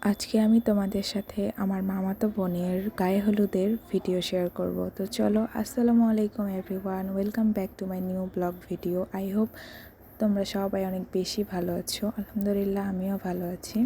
আজকে আমি তোমাদের সাথে আমার মামাতো বোনের গায়ে হলুদের ভিডিও শেয়ার করব। তো চলো, আসসালামু আলাইকুম everyone, welcome back to my new blog video. I hope তোমরা সবাই অনেক বেশি ভালো আছো। আলহামদুলিল্লাহ, আমিও ভালো আছি।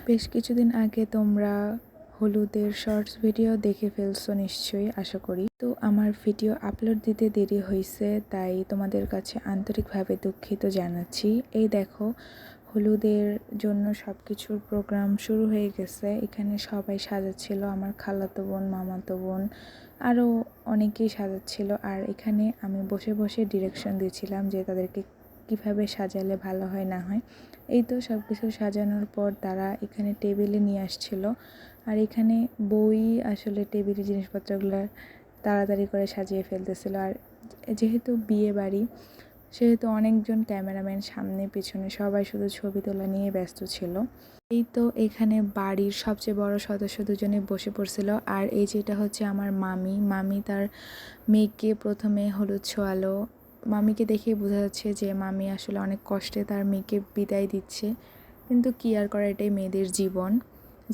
বেশ কিছুদিন আগে তোমরা হলুদের শর্টস ভিডিও দেখে ফেলছো নিশ্চয়ই, আশা করি। তো আমার ভিডিও আপলোড দিতে দেরি হয়েছে, তাই তোমাদের কাছে আন্তরিকভাবে দুঃখিত জানাচ্ছি। এই দেখো, হলুদের জন্য সব কিছুর প্রোগ্রাম শুরু হয়ে গেছে। এখানে সবাই সাজাচ্ছিল, আমার খালাতো বোন, মামাতো বোন, আরও অনেকেই সাজাচ্ছিল। আর এখানে আমি বসে বসে ডিরেকশন দিচ্ছিলাম যে তাদেরকে কিভাবে সাজালে ভালো হয় না হয়। এই তো সব কিছু সাজানোর পর তারা এখানে টেবিলে নিয়ে আসছিল। আর এখানে বই আসলে টেবিলের জিনিসপত্রগুলো তাড়াতাড়ি করে সাজিয়ে ফেলতেছিল। আর যেহেতু বিয়ে বাড়ি, সেহেতু অনেকজন ক্যামেরাম্যান সামনে পিছনে সবাই শুধু ছবি তোলা নিয়ে ব্যস্ত ছিল। এই তো এখানে বাড়ির সবচেয়ে বড় সদস্য দুজনে বসে পড়ছিল। আর এই যেটা হচ্ছে আমার মামি তার মেয়েকে প্রথমে হলুদ ছোঁয়ালো। মামিকে দেখেই বোঝা যাচ্ছে যে মামি আসলে অনেক কষ্টে তার মেয়েকে বিদায় দিচ্ছে, কিন্তু কি আর করা, এটাই মেয়েদের জীবন।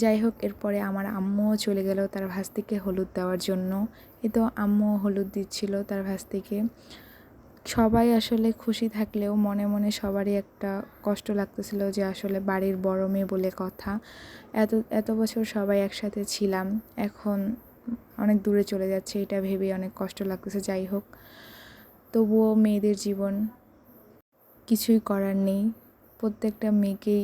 যাই হোক, এরপরে আমার আম্মুও চলে গেল তার ভাস্তিকে হলুদ দেওয়ার জন্য। এ তো আম্মু হলুদ দিচ্ছিল তার ভাস্তিকে। সবাই আসলে খুশি থাকলেও মনে মনে সবারই একটা কষ্ট লাগতেছিল যে আসলে বাড়ির বড় মেয়ে বলে কথা, এত এত বছর সবাই একসাথে ছিলাম, এখন অনেক দূরে চলে যাচ্ছে, এটা ভেবে অনেক কষ্ট লাগতেছে। যাই হোক, তবুও মেয়েদের জীবন, কিছুই করার নেই। প্রত্যেকটা মেয়েকেই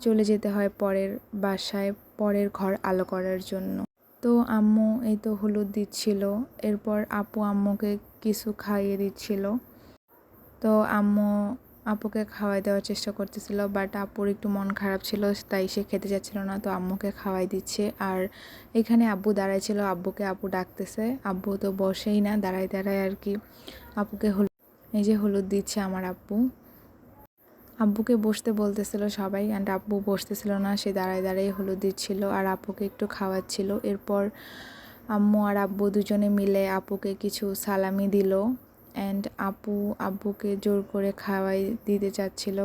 চলে যেতে হয় পরের বাসায়, পরের ঘর আলো করার জন্য। তো আম্মু এই তো হলুদ দিচ্ছিল, এরপর আপু আম্মুকে কিছু খাইয়ে দিচ্ছিল। তো আম্মু আপুকে খাওয়াই দেওয়ার চেষ্টা করতেছিল, বাট আপুর একটু মন খারাপ ছিল, তাই সে খেতে যাচ্ছিল না। তো আম্মুকে খাওয়াই দিচ্ছে। আর এখানে আব্বু দাঁড়ায় ছিল, আব্বুকে আপু ডাকতেছে। আব্বু তো বসেই না, দাঁড়ায় দাঁড়ায় আর কি আপুকে এই যে হলুদ দিচ্ছে আমার আব্বু। আব্বুকে বসতে বলতেছিল সবাই, অ্যান্ড আব্বু বসতেছিল না, সে দাঁড়ায় দাঁড়ায় হলুদ দিচ্ছিল আর আপুকে একটু খাওয়াচ্ছিল। এরপর আম্মু আর আব্বু দুজনে মিলে আপুকে কিছু সালামি দিল, অ্যান্ড আব্বুকে জোর করে খাওয়াই দিতে চাচ্ছিল।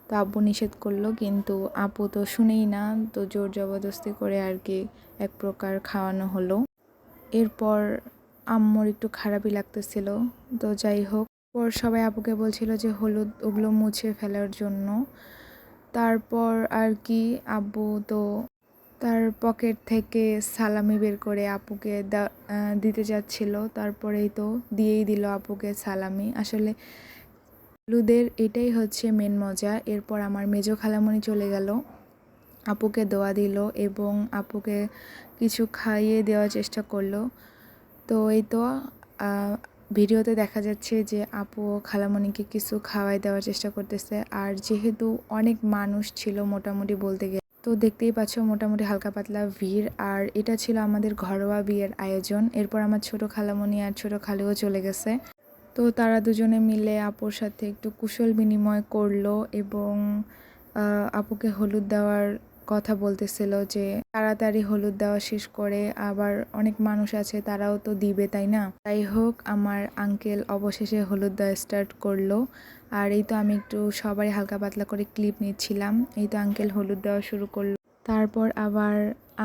তো আব্বু নিষেধ করলো, কিন্তু আপু তো শুনেই না, তো জোর জবরদস্তি করে আর কি এক প্রকার খাওয়ানো হলো। এরপর আম্মুর একটু খারাপই লাগতেছিল। তো যাই হোক, পর সবাই আপুকে বলছিল যে হলুদ ওগুলো মুছে ফেলার জন্য। তারপর আর কি আব্বু তো তার পকেট থেকে সালামি বের করে আপুকে দিতে যাচ্ছিল। তারপরেই তো দিয়েই দিল আপুকে সালামি। আসলে হলুদের এটাই হচ্ছে মেন মজা। এরপর আমার মেজো খালামণি চলে গেল, আপুকে দোয়া দিল এবং আপুকে কিছু খাইয়ে দেওয়ার চেষ্টা করলো। তো এই তো ভিডিওতে দেখা যাচ্ছে যে আপু খালামণিকে কিছু খাওয়াই দেওয়ার চেষ্টা করতেছে। আর যেহেতু অনেক মানুষ ছিল মোটামুটি বলতে গেলে, তো দেখতেই পাচ্ছ মোটামুটি হালকা পাতলা ভিড়। আর এটা ছিল আমাদের ঘরোয়া বিয়ের আয়োজন। এরপর আমার ছোট খালামণি আর ছোট খালুও চলে গেছে। তো তারা দুজনে মিলে আপুর সাথে একটু কুশল বিনিময় করলো এবং আপুকে হলুদ দেওয়ার কথা বলতেছিল যে তাড়াতাড়ি হলুদ দেওয়া শেষ করে, আবার অনেক মানুষ আছে তারাও তো দিবে, তাই না? যাই হোক, আমার আঙ্কেল অবশেষে হলুদ দেওয়া স্টার্ট করলো। আর এই তো আমি একটু সবাই হালকা পাতলা করে ক্লিপ নিচ্ছিলাম। এই তো আঙ্কেল হলুদ দেওয়া শুরু করলো। তারপর আবার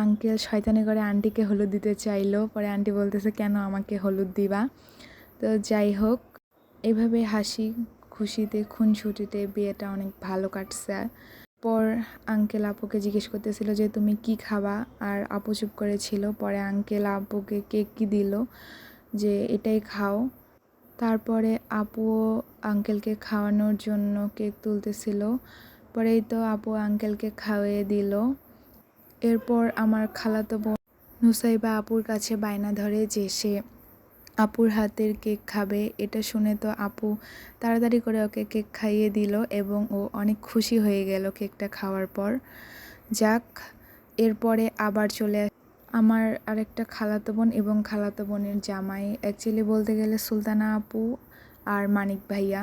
আঙ্কেল শয়তানি করে আন্টিকে হলুদ দিতে চাইলো। পরে আন্টি বলতেছে, কেন আমাকে হলুদ দিবা? তো যাই হোক, এভাবে হাসি খুশিতে খুনসুটিতে বিয়েটা অনেক ভালো কাটছে। পর আঙ্কেল আপুকে জিজ্ঞেস করতেছিল যে তুমি কি খাবা, আর আপু চুপ করেছিল। পরে আঙ্কেল আপুকে কেক কি দিল যে এটাই খাও। তারপরে আপুও আঙ্কেলকে খাওয়ানোর জন্য কেক তুলতেছিল। পরেই তো আপু আঙ্কেলকে খাওয়িয়ে দিল। এরপর আমার খালাতো বোন নুসাইবা আপুর কাছে বায়না ধরে যে সে আপুর হাতের কেক খাবে। এটা শুনে তো আপু তাড়াতাড়ি করে ওকে কেক খাইয়ে দিল এবং ও অনেক খুশি হয়ে গেল কেকটা খাওয়ার পর। যাক, এরপরে আবার চলে আমার আরেকটা খালাতো বোন এবং খালাতো বোনের জামাই, অ্যাকচুয়ালি বলতে গেলে সুলতানা আপু আর মানিক ভাইয়া।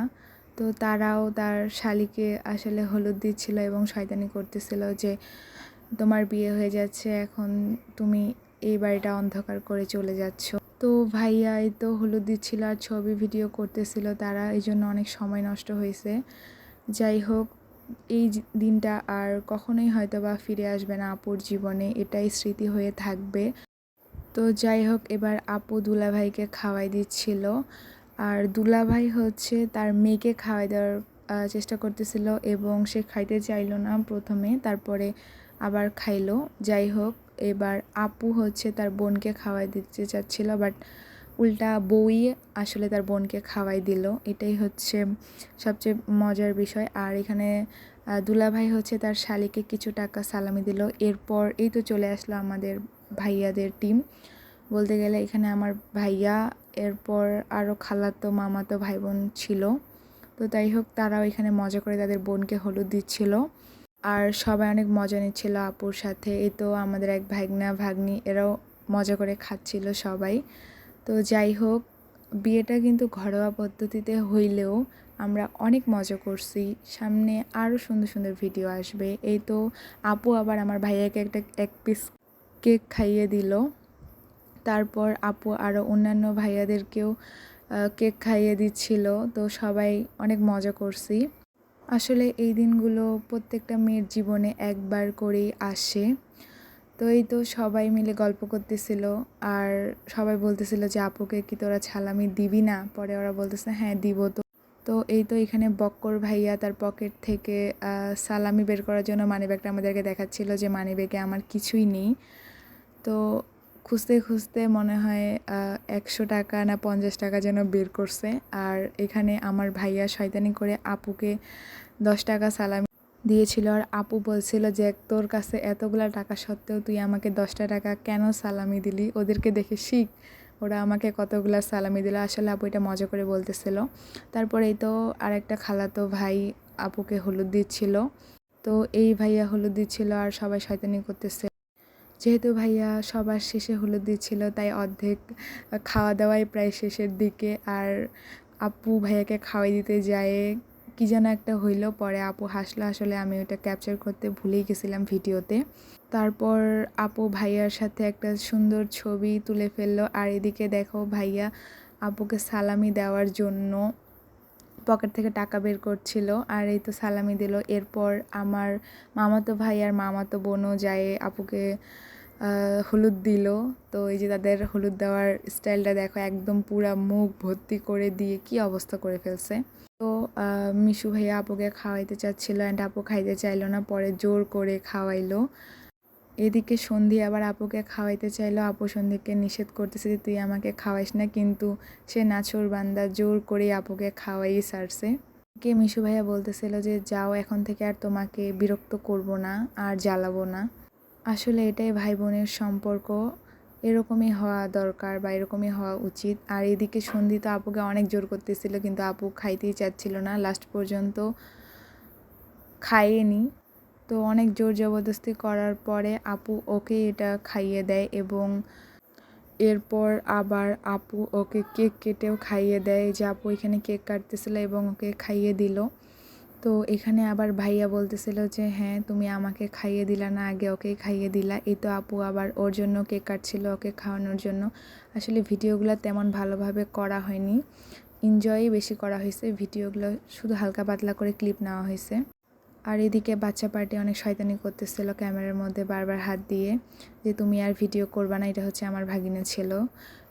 তো তারাও তার শালিকে আসলে হলুদ দিচ্ছিল এবং শয়তানি করতেছিল যে তোমার বিয়ে হয়ে যাচ্ছে, এখন তুমি এই বাড়িটা অন্ধকার করে চলে যাচ্ছ। তো ভাইয়া এই তো হলুদ দিচ্ছিল আর ছবি ভিডিও করতেছিল তারা, এই জন্য অনেক সময় নষ্ট হয়েছে। যাই হোক, এই দিনটা আর কখনোই হয়তো বা ফিরে আসবে না আপুর জীবনে, এটাই স্মৃতি হয়ে থাকবে। তো যাই হোক, এবার আপু দুলাভাইকে খাওয়াই দিচ্ছিল, আর দুলাভাই হচ্ছে তার মেয়েকে খাওয়াই দেওয়ার চেষ্টা করতেছিল এবং সে খাইতে চাইলো না প্রথমে, তারপরে আবার খাইলো। যাই হোক, এবার আপু হচ্ছে তার বোনকে খাওয়াই দিতে চাচ্ছিল, বাট উল্টা বউই আসলে তার বোনকে খাওয়াই দিল। এটাই হচ্ছে সবচেয়ে মজার বিষয়। আর এখানে দুলাভাই হচ্ছে তার শালিকে কিছু টাকা সালামি দিল। এরপর এই তো চলে আসলো আমাদের ভাইয়াদের টিম। বলতে গেলে এখানে আমার ভাইয়া, এরপর আরও খালাতো মামাতো ভাই বোন ছিল। তো তাই হোক, তারাও এখানে মজা করে তাদের বোনকে হলুদ দিচ্ছিল, আর সবাই অনেক মজা নিচ্ছিল আপুর সাথে। এই তো আমাদের এক ভাগনা ভাগ্নি, এরাও মজা করে খাচ্ছিল সবাই। তো যাই হোক, বিয়েটা কিন্তু ঘরোয়া পদ্ধতিতে হইলেও আমরা অনেক মজা করছি। সামনে আরও সুন্দর সুন্দর ভিডিও আসবে। এই তো আপু আবার আমার ভাইয়াকে এক পিস কেক খাইয়ে দিল। তারপর আপু আরও অন্যান্য ভাইয়াদেরকেও কেক খাইয়ে দিচ্ছিল। তো সবাই অনেক মজা করছি। আসলে এই দিনগুলো প্রত্যেকটা মেয়ের জীবনে একবার করেই আসে। তো এই তো সবাই মিলে গল্প করতেছিল, আর সবাই বলতেছিল যে আপুকে কি তোরা সালামি দিবি না? পরে ওরা বলতেছে হ্যাঁ দিব। তো তো এই তো এখানে বক্কর ভাইয়া তার পকেট থেকে সালামি বের করার জন্য মানিব্যাগটা আমাদেরকে দেখাচ্ছিল যে মানিব্যাগে আমার কিছুই নেই। তো খুঁজতে খুঁজতে মনে হয় 100 টাকা না 50 টাকা যেন বের করছে। আর এখানে আমার ভাইয়া শয়তানি করে আপুকে 10 টাকা সালামি দিয়েছিল, আর আপু বলছিল যে তোর কাছে এতগুলা টাকা সত্ত্বেও তুই আমাকে 10টা টাকা কেন সালামি দিলি? ওদেরকে দেখে শিখ, ওরা আমাকে কতগুলা সালামি দিল। আসলে আপু এটা মজা করে বলতেছিল। তারপরে এই তো আরেকটা খালাতো ভাই আপুকে হলুদ দিচ্ছিল। তো এই ভাইয়া হলুদ দিচ্ছিল আর সবাই শয়তানি করতেছে। যেহেতু ভাইয়া সবার শেষে হলুদ দিচ্ছিল, তাই অর্ধেক খাওয়া দাওয়াই প্রায় শেষের দিকে। আর আপু ভাইয়াকে খাওয়াই দিতে যায় কি যেন একটা হইলো, পরে আপু হাসলো। আসলে আমি ওটা ক্যাপচার করতে ভুলেই গেছিলাম ভিডিওতে। তারপর আপু ভাইয়ার সাথে একটা সুন্দর ছবি তুলে ফেললো। আর এদিকে দেখো ভাইয়া আপুকে সালামি দেওয়ার জন্য পকেট থেকে টাকা বের করছিল, আর এই তো সালামি দিল। এরপর আমার মামাতো ভাই আর মামাতো বোনও যায় আপুকে হলুদ দিল। তো এই যে তাদের হলুদ দেওয়ার স্টাইলটা দেখো, একদম পুরা মুখ ভর্তি করে দিয়ে কি অবস্থা করে ফেলছে। তো মিশু ভাইয়া আপুকে খাওয়াইতে চাচ্ছিল, অ্যান্ড আপু খাইতে চাইলো না, পরে জোর করে খাওয়াইলো। এদিকে সন্ধি আবার আপুকে খাওয়াইতে চাইলো। আপু সন্ধিকে নিষেধ করতেছে যে তুই আমাকে খাওয়াইস না, কিন্তু সে নাছোড় বান্দা জোর করে আপুকে খাওয়াই সারছে। কে মিশু ভাইয়া বলতেছিল যে যাও, এখন থেকে আর তোমাকে বিরক্ত করব না, আর জ্বালাবো না। আসলে এটাই ভাই বোনের সম্পর্ক, এরকমই হওয়া দরকার বা এরকমই হওয়া উচিত। আর এদিকে সন্ধি তো আপুকে অনেক জোর করতেছিল, কিন্তু আপু খাইতেই চাচ্ছিল না, লাস্ট পর্যন্ত খাইয়েনি। তো অনেক জোর জবরদস্তি করার পরে আপু ওকে এটা খাইয়ে দেয়, এবং এরপর আবার আপু ওকে কেক কেটেও খাইয়ে দেয়। যে আপু এখানে কেক কাটতেছিল এবং ওকে খাইয়ে দিল। তো এখানে আবার ভাইয়া বলতেছিল যে হ্যাঁ তুমি আমাকে খাইয়ে দিলা না, আগে ওকে খাইয়ে দিলা। এই তো আপু আবার ওর জন্য কেক কাটছিল ওকে খাওয়ানোর জন্য। আসলে ভিডিওগুলো তেমন ভালোভাবে করা হয়নি, এনজয়ই বেশি করা হয়েছে। ভিডিওগুলো শুধু হালকা পাতলা করে ক্লিপ নেওয়া হয়েছে। আর এদিকে বাচ্চা পার্টি অনেক শয়তানি করতেছিল ক্যামেরার মধ্যে বারবার হাত দিয়ে, যে তুমি আর ভিডিও করবা না, এটা হচ্ছে আমার ভাগিনা ছিল।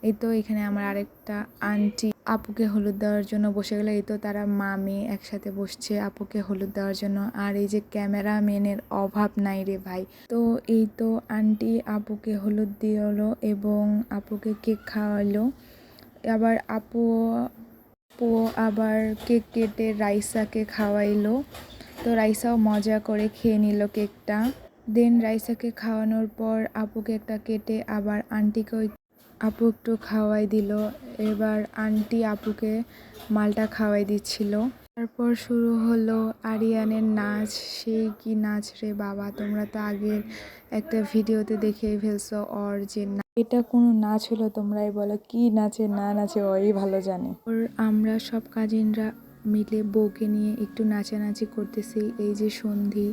এই তো এখানে আমার আরেকটা আন্টি আপুকে হলুদ দেওয়ার জন্য বসে গেলো। এই তো তারা মা মেয়ে একসাথে বসছে আপুকে হলুদ দেওয়ার জন্য। আর এই যে ক্যামেরাম্যানের অভাব নাই রে ভাই। তো এই তো আন্টি আপুকে হলুদ দিলো এবং আপুকে কেক খাওয়ালো। আবার আপু আবার কেক কেটে রাইসাকে খাওয়াইলো। তো রাইসাও মজা করে খেয়ে নিল কেকটা। দেন রাইসাকে খাওয়ানোর পর আপুকে একটা কেটে আবার আন্টিকে আপু একটু খাওয়াই দিল। এবার আন্টি আপুকে মালটা খাওয়াই দিচ্ছিল। তারপর শুরু হলো আরিয়ানের নাচ। সেই কি নাচ রে বাবা, তোমরা তো আগের একটা ভিডিওতে দেখেই ফেলছো ওর যে এটা কোনো নাচ হলো, তোমরাই বলো কি নাচে না নাচে ওই ভালো জানে। ওর আমরা সব কাজিনরা মিলে বউকে নিয়ে একটু নাচানাচি করতেছি। এই যে সন্ধি,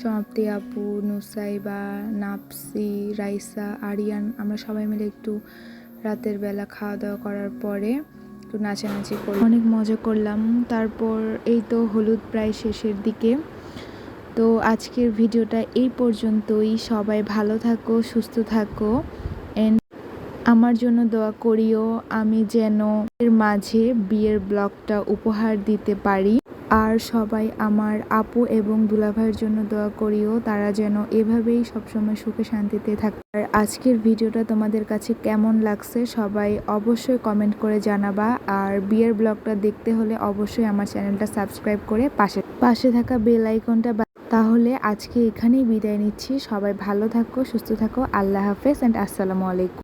সমাপ্তি আপু, নুসাইবা, নাপসি, রাইসা, আরিয়ান, আমরা সবাই মিলে একটু রাতের বেলা খাওয়া দাওয়া করার পরে একটু নাচানাচি করি, অনেক মজা করলাম। তারপর এই তো হলুদ প্রায় শেষের দিকে। তো আজকের ভিডিওটা এই পর্যন্তই। সবাই ভালো থাকো, সুস্থ থাকো, এন্ড আমার জন্য দোয়া করিও আমি যেন এর মাঝে বিয়ের ব্লগটা উপহার দিতে পারি। আর সবাই আমার আপু এবং দুলাভাইয়ের জন্য দোয়া করিও, তারা যেন এভাবেই সবসময় সুখে শান্তিতে থাকে। আর আজকের ভিডিওটা তোমাদের কাছে কেমন লাগছে সবাই অবশ্যই কমেন্ট করে জানাবা। আর বিয়ের ব্লগটা দেখতে হলে অবশ্যই আমার চ্যানেলটা সাবস্ক্রাইব করে পাশে থাকা বেল আইকনটা। তাহলে আজকে এখানেই বিদায় নিচ্ছি। সবাই ভালো থাকো, সুস্থ থাকো। আল্লাহ হাফেজ অ্যান্ড আসসালামু আলাইকুম।